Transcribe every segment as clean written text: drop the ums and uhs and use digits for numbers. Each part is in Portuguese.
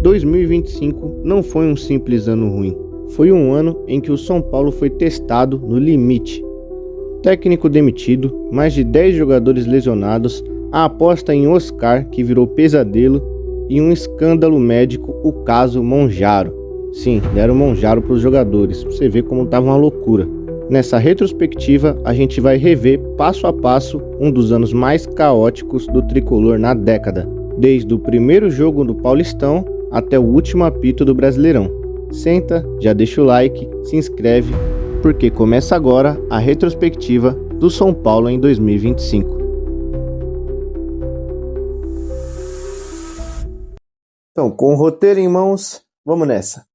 2025 não foi um simples ano ruim. Foi um ano em que o São Paulo foi testado no limite. Técnico demitido, mais de 10 jogadores lesionados, a aposta em Oscar, que virou pesadelo, e um escândalo médico, o caso Monjaro. Sim, deram Monjaro para os jogadores, pra você ver como estava uma loucura. Nessa retrospectiva, a gente vai rever passo a passo um dos anos mais caóticos do tricolor na década, desde o primeiro jogo do Paulistão até o último apito do Brasileirão. Senta, já deixa o like, se inscreve, porque começa agora a retrospectiva do São Paulo em 2025. Então, com o roteiro em mãos, vamos nessa.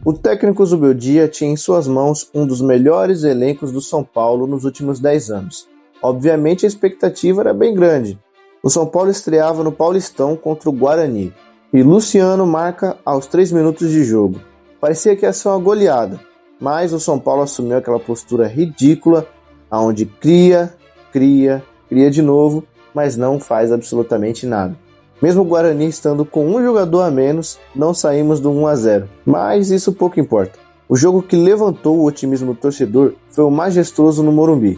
O técnico Zubeldia tinha em suas mãos um dos melhores elencos do São Paulo nos últimos 10 anos. Obviamente a expectativa era bem grande. O São Paulo estreava no Paulistão contra o Guarani e Luciano marca aos 3 minutos de jogo. Parecia que ia ser uma goleada, mas o São Paulo assumiu aquela postura ridícula, onde cria de novo, mas não faz absolutamente nada. Mesmo o Guarani estando com um jogador a menos, não saímos do 1-0, mas isso pouco importa. O jogo que levantou o otimismo do torcedor foi o majestoso no Morumbi,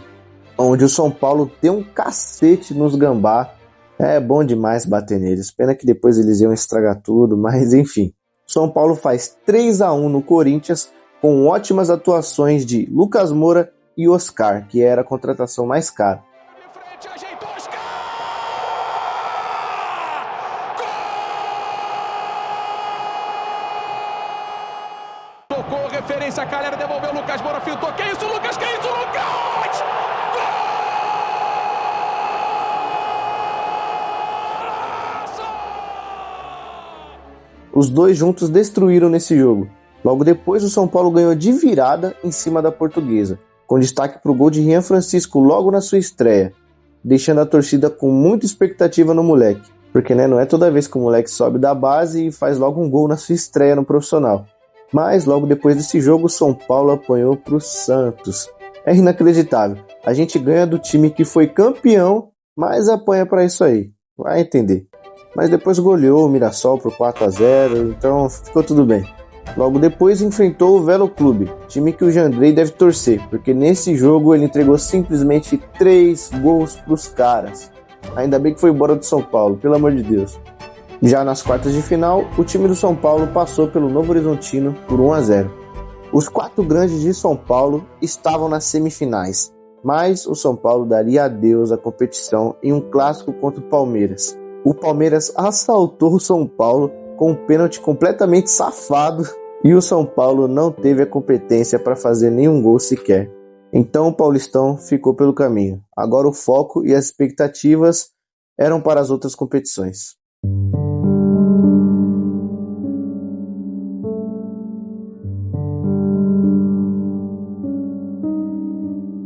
onde o São Paulo deu um cacete nos Gambá. É bom demais bater neles, pena que depois eles iam estragar tudo, mas enfim. São Paulo faz 3-1 no Corinthians, com ótimas atuações de Lucas Moura e Oscar, que era a contratação mais cara. Tocou, referência, a galera devolveu, Lucas Moura filtrou, que isso, Lucas, Lucas! Os dois juntos destruíram nesse jogo. Logo depois, o São Paulo ganhou de virada em cima da Portuguesa, com destaque para o gol de Rian Francisco logo na sua estreia, deixando a torcida com muita expectativa no moleque, porque não é toda vez que o moleque sobe da base e faz logo um gol na sua estreia no profissional. Mas logo depois desse jogo, o São Paulo apanhou para o Santos. É inacreditável, a gente ganha do time que foi campeão, mas apanha para isso aí, vai entender. Mas depois goleou o Mirassol por 4-0, então ficou tudo bem. Logo depois enfrentou o Velo Clube, time que o Jandrei deve torcer, porque nesse jogo ele entregou simplesmente 3 gols pros caras. Ainda bem que foi embora do São Paulo, pelo amor de Deus. Já nas quartas de final, o time do São Paulo passou pelo Novo Horizontino por 1-0. Os 4 grandes de São Paulo estavam nas semifinais, mas o São Paulo daria adeus à competição em um clássico contra o Palmeiras. O Palmeiras assaltou o São Paulo com um pênalti completamente safado e o São Paulo não teve a competência para fazer nenhum gol sequer. Então o Paulistão ficou pelo caminho. Agora o foco e as expectativas eram para as outras competições.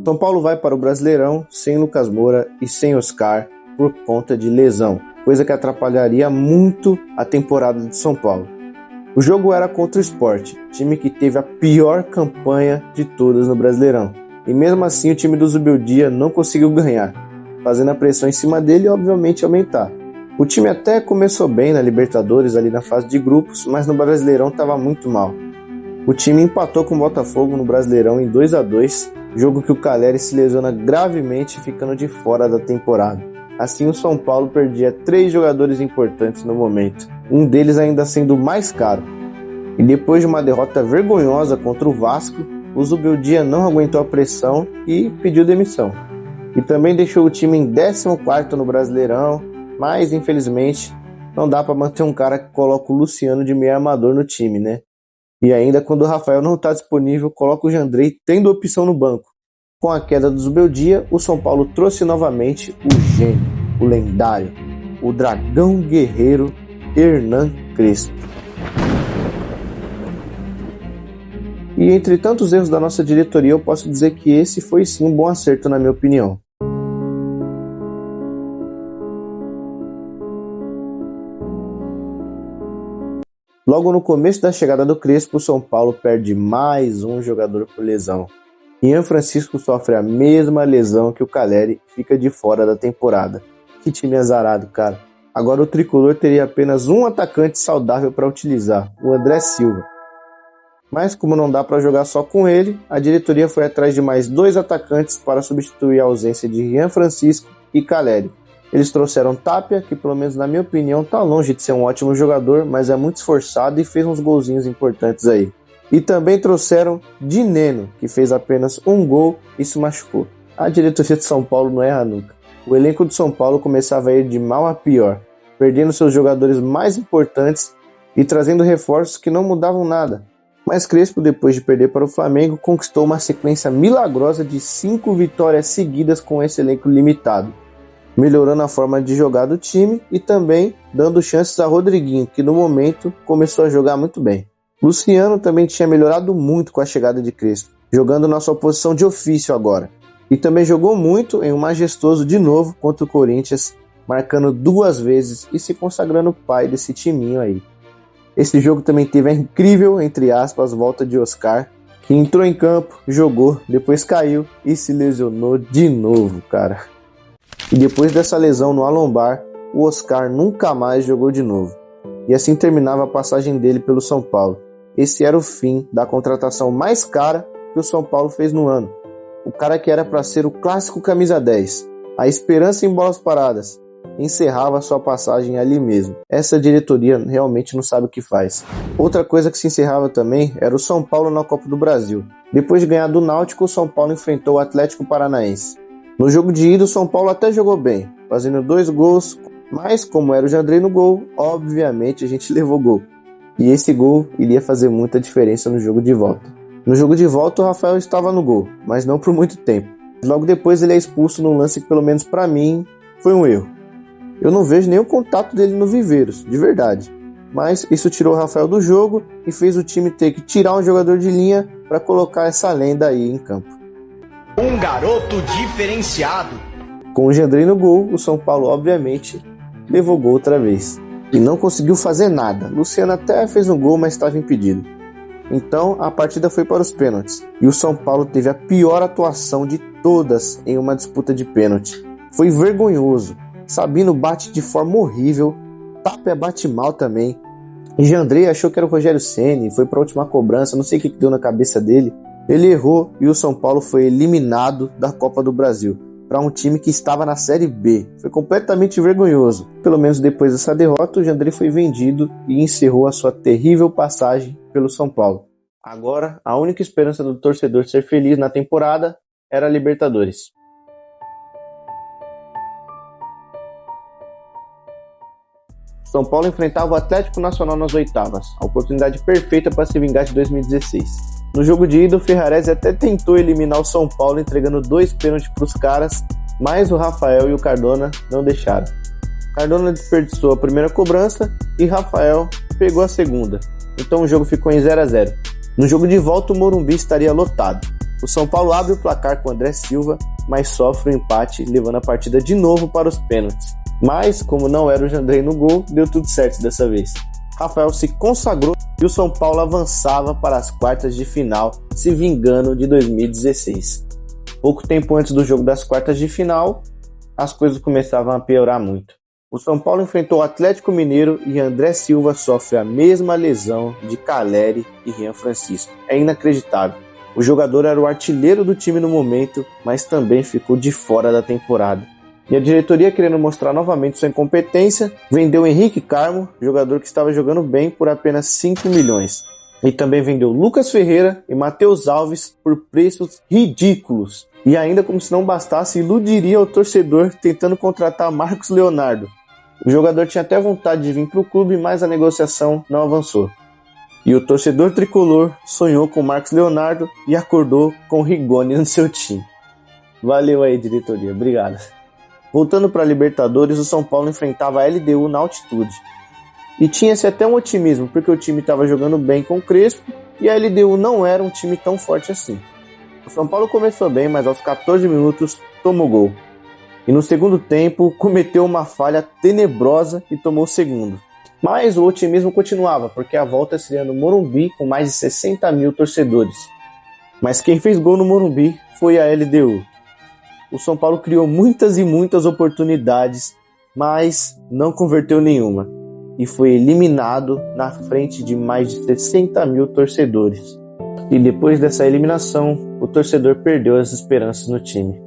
São Paulo vai para o Brasileirão sem Lucas Moura e sem Oscar por conta de lesão, coisa que atrapalharia muito a temporada de São Paulo. O jogo era contra o Sport, time que teve a pior campanha de todas no Brasileirão. E mesmo assim o time do Zubeldia não conseguiu ganhar, fazendo a pressão em cima dele e obviamente aumentar. O time até começou bem na Libertadores, ali na fase de grupos, mas no Brasileirão estava muito mal. O time empatou com o Botafogo no Brasileirão em 2-2, jogo que o Caleri se lesiona gravemente ficando de fora da temporada. Assim, o São Paulo perdia 3 jogadores importantes no momento, um deles ainda sendo o mais caro. E depois de uma derrota vergonhosa contra o Vasco, o Zubeldia não aguentou a pressão e pediu demissão. E também deixou o time em 14º no Brasileirão, mas infelizmente não dá para manter um cara que coloca o Luciano de meio armador no time, né? E ainda quando o Rafael não está disponível, coloca o Jandrei tendo opção no banco. Com a queda do Zubeldia, o São Paulo trouxe novamente o gênio, o lendário, o dragão guerreiro Hernan Crespo. E entre tantos erros da nossa diretoria, eu posso dizer que esse foi sim um bom acerto, na minha opinião. Logo no começo da chegada do Crespo, o São Paulo perde mais um jogador por lesão. Rian Francisco sofre a mesma lesão que o Caleri e fica de fora da temporada. Que time azarado, cara. Agora o tricolor teria apenas um atacante saudável para utilizar, o André Silva. Mas como não dá para jogar só com ele, a diretoria foi atrás de mais 2 atacantes para substituir a ausência de Rian Francisco e Caleri. Eles trouxeram Tapia, que pelo menos na minha opinião tá longe de ser um ótimo jogador, mas é muito esforçado e fez uns golzinhos importantes aí. E também trouxeram Dineno, que fez apenas um gol e se machucou. A diretoria de São Paulo não erra nunca. O elenco de São Paulo começava a ir de mal a pior, perdendo seus jogadores mais importantes e trazendo reforços que não mudavam nada. Mas Crespo, depois de perder para o Flamengo, conquistou uma sequência milagrosa de 5 vitórias seguidas com esse elenco limitado, melhorando a forma de jogar do time e também dando chances a Rodriguinho, que no momento começou a jogar muito bem. Luciano também tinha melhorado muito com a chegada de Crespo, jogando na sua posição de ofício agora. E também jogou muito em um majestoso de novo contra o Corinthians, marcando 2 vezes e se consagrando pai desse timinho aí. Esse jogo também teve a incrível, entre aspas, volta de Oscar, que entrou em campo, jogou, depois caiu e se lesionou de novo, cara. E depois dessa lesão no lombar, o Oscar nunca mais jogou de novo. E assim terminava a passagem dele pelo São Paulo. Esse era o fim da contratação mais cara que o São Paulo fez no ano. O cara que era para ser o clássico camisa 10, a esperança em bolas paradas, encerrava sua passagem ali mesmo. Essa diretoria realmente não sabe o que faz. Outra coisa que se encerrava também era o São Paulo na Copa do Brasil. Depois de ganhar do Náutico, o São Paulo enfrentou o Atlético Paranaense. No jogo de ida, o São Paulo até jogou bem, fazendo 2 gols, mas como era o Jandrei no gol, obviamente a gente levou gol. E esse gol iria fazer muita diferença no jogo de volta. No jogo de volta, o Rafael estava no gol, mas não por muito tempo. Logo depois ele é expulso num lance que, pelo menos para mim, foi um erro. Eu não vejo nenhum contato dele no Viveiros, de verdade. Mas isso tirou o Rafael do jogo e fez o time ter que tirar um jogador de linha para colocar essa lenda aí em campo. Um garoto diferenciado. Com o Jandrei no gol, o São Paulo obviamente levou gol outra vez. E não conseguiu fazer nada. Luciano até fez um gol, mas estava impedido. Então a partida foi para os pênaltis. E o São Paulo teve a pior atuação de todas em uma disputa de pênalti. Foi vergonhoso. Sabino bate de forma horrível. Tapia bate mal também. E Jandrei achou que era o Rogério Ceni, foi para a última cobrança, não sei o que deu na cabeça dele. Ele errou e o São Paulo foi eliminado da Copa do Brasil para um time que estava na Série B. Foi completamente vergonhoso. Pelo menos depois dessa derrota, o Jandrei foi vendido e encerrou a sua terrível passagem pelo São Paulo. Agora, a única esperança do torcedor ser feliz na temporada era a Libertadores. São Paulo enfrentava o Atlético Nacional nas oitavas, a oportunidade perfeita para se vingar de 2016. No jogo de ida, o Ferrarese até tentou eliminar o São Paulo entregando 2 pênaltis para os caras, mas o Rafael e o Cardona não deixaram. Cardona desperdiçou a primeira cobrança e Rafael pegou a segunda, então o jogo ficou em 0-0. No jogo de volta, o Morumbi estaria lotado. O São Paulo abre o placar com o André Silva, mas sofre um empate, levando a partida de novo para os pênaltis. Mas, como não era o Jandrei no gol, deu tudo certo dessa vez. Rafael se consagrou e o São Paulo avançava para as quartas de final, se vingando de 2016. Pouco tempo antes do jogo das quartas de final, as coisas começavam a piorar muito. O São Paulo enfrentou o Atlético Mineiro e André Silva sofre a mesma lesão de Caleri e Rian Francisco. É inacreditável. O jogador era o artilheiro do time no momento, mas também ficou de fora da temporada. E a diretoria, querendo mostrar novamente sua incompetência, vendeu Henrique Carmo, jogador que estava jogando bem, por apenas 5 milhões. E também vendeu Lucas Ferreira e Matheus Alves por preços ridículos. E ainda, como se não bastasse, iludiria o torcedor tentando contratar Marcos Leonardo. O jogador tinha até vontade de vir para o clube, mas a negociação não avançou. E o torcedor tricolor sonhou com Marcos Leonardo e acordou com Rigoni no seu time. Valeu aí, diretoria. Obrigado. Voltando para a Libertadores, o São Paulo enfrentava a LDU na altitude. E tinha-se até um otimismo, porque o time estava jogando bem com o Crespo e a LDU não era um time tão forte assim. O São Paulo começou bem, mas aos 14 minutos tomou gol. E no segundo tempo cometeu uma falha tenebrosa e tomou o segundo. Mas o otimismo continuava, porque a volta seria no Morumbi com mais de 60 mil torcedores. Mas quem fez gol no Morumbi foi a LDU. O São Paulo criou muitas e muitas oportunidades, mas não converteu nenhuma e foi eliminado na frente de mais de 60 mil torcedores. E depois dessa eliminação, o torcedor perdeu as esperanças no time.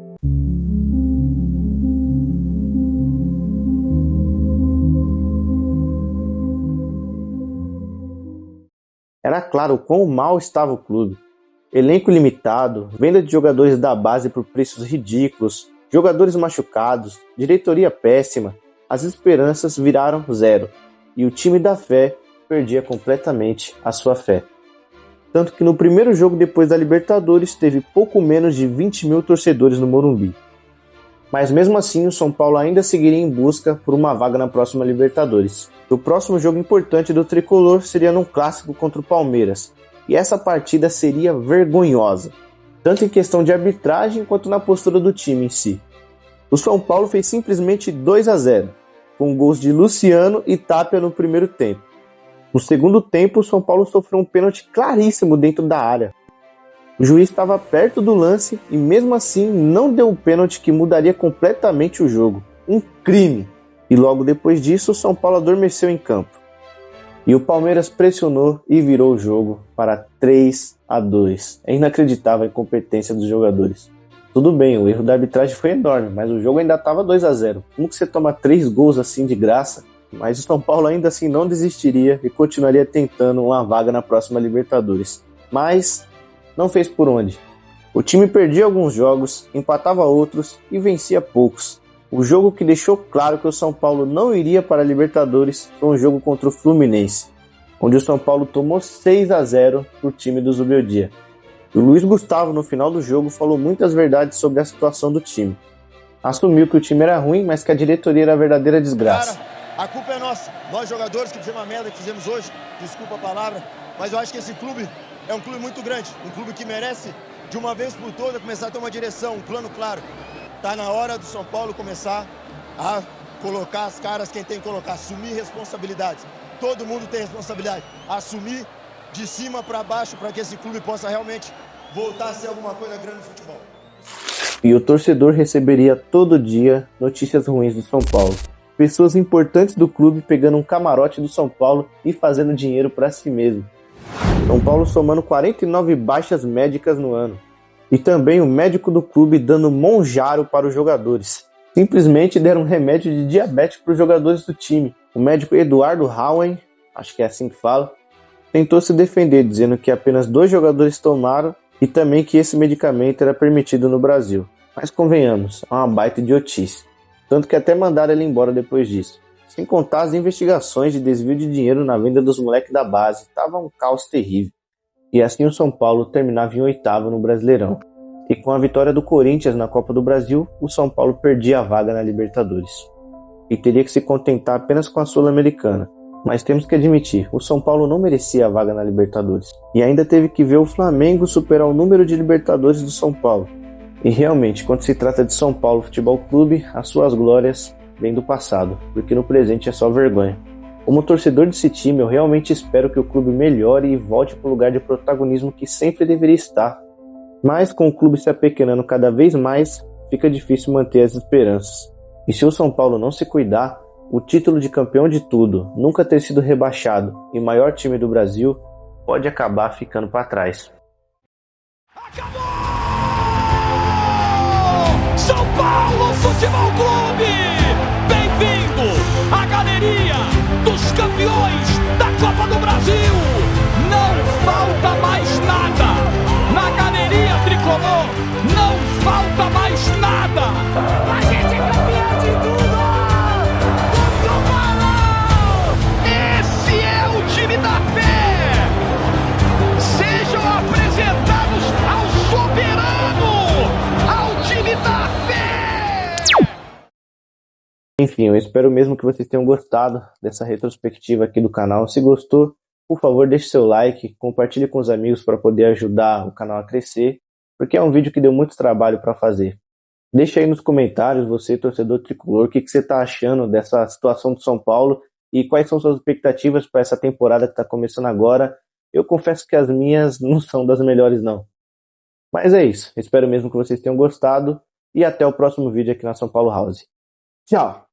Era claro o quão mal estava o clube. Elenco limitado, venda de jogadores da base por preços ridículos, jogadores machucados, diretoria péssima, as esperanças viraram zero e o time da fé perdia completamente a sua fé. Tanto que no primeiro jogo depois da Libertadores teve pouco menos de 20 mil torcedores no Morumbi. Mas mesmo assim o São Paulo ainda seguiria em busca por uma vaga na próxima Libertadores. O próximo jogo importante do Tricolor seria num clássico contra o Palmeiras, e essa partida seria vergonhosa, tanto em questão de arbitragem quanto na postura do time em si. O São Paulo fez simplesmente 2-0, com gols de Luciano e Tapia no primeiro tempo. No segundo tempo, o São Paulo sofreu um pênalti claríssimo dentro da área. O juiz estava perto do lance e mesmo assim não deu um pênalti que mudaria completamente o jogo. Um crime! E logo depois disso, o São Paulo adormeceu em campo. E o Palmeiras pressionou e virou o jogo para 3-2. É inacreditável a incompetência dos jogadores. Tudo bem, o erro da arbitragem foi enorme, mas o jogo ainda estava 2-0. Como que você toma 3 gols assim de graça? Mas o São Paulo ainda assim não desistiria e continuaria tentando uma vaga na próxima Libertadores. Mas não fez por onde. O time perdia alguns jogos, empatava outros e vencia poucos. O jogo que deixou claro que o São Paulo não iria para a Libertadores foi um jogo contra o Fluminense, onde o São Paulo tomou 6-0 para o time do Zubeldia. O Luiz Gustavo, no final do jogo, falou muitas verdades sobre a situação do time. Assumiu que o time era ruim, mas que a diretoria era a verdadeira desgraça. Cara, a culpa é nossa. Nós jogadores que fizemos a merda que fizemos hoje, desculpa a palavra, mas eu acho que esse clube é um clube muito grande, um clube que merece, de uma vez por todas, começar a ter uma direção, um plano claro. Tá na hora do São Paulo começar a colocar as caras quem tem que colocar, assumir responsabilidades. Todo mundo tem responsabilidade. Assumir de cima para baixo para que esse clube possa realmente voltar a ser alguma coisa grande no futebol. E o torcedor receberia todo dia notícias ruins do São Paulo. Pessoas importantes do clube pegando um camarote do São Paulo e fazendo dinheiro para si mesmo. São Paulo somando 49 baixas médicas no ano. E também o médico do clube dando monjaro para os jogadores. Simplesmente deram um remédio de diabetes para os jogadores do time. O médico Eduardo Hauen, acho que é assim que fala, tentou se defender dizendo que apenas 2 jogadores tomaram e também que esse medicamento era permitido no Brasil. Mas convenhamos, é uma baita idiotice. Tanto que até mandaram ele embora depois disso. Sem contar as investigações de desvio de dinheiro na venda dos moleques da base. Tava um caos terrível. E assim o São Paulo terminava em 8º no Brasileirão. E com a vitória do Corinthians na Copa do Brasil, o São Paulo perdia a vaga na Libertadores. E teria que se contentar apenas com a Sul-Americana. Mas temos que admitir, o São Paulo não merecia a vaga na Libertadores. E ainda teve que ver o Flamengo superar o número de Libertadores do São Paulo. E realmente, quando se trata de São Paulo Futebol Clube, as suas glórias vêm do passado, porque no presente é só vergonha. Como torcedor desse time, eu realmente espero que o clube melhore e volte para o lugar de protagonismo que sempre deveria estar. Mas com o clube se apequenando cada vez mais, fica difícil manter as esperanças. E se o São Paulo não se cuidar, o título de campeão de tudo, nunca ter sido rebaixado e maior time do Brasil, pode acabar ficando para trás. Acabou! São Paulo Futebol Clube! Bem-vindo à galeria dos campeões da Copa do Brasil! Não falta mais nada! Na galeria tricolor, não falta mais nada! A gente é campeão de tudo! São Paulo! Esse é o time da fé! Sejam apresentados ao soberano! Ao time da fé! Enfim, eu espero mesmo que vocês tenham gostado dessa retrospectiva aqui do canal. Se gostou, por favor, deixe seu like, compartilhe com os amigos para poder ajudar o canal a crescer, porque é um vídeo que deu muito trabalho para fazer. Deixa aí nos comentários, você, torcedor tricolor, o que você está achando dessa situação do São Paulo e quais são suas expectativas para essa temporada que está começando agora. Eu confesso que as minhas não são das melhores, não. Mas é isso, espero mesmo que vocês tenham gostado e até o próximo vídeo aqui na São Paulo House. Tchau!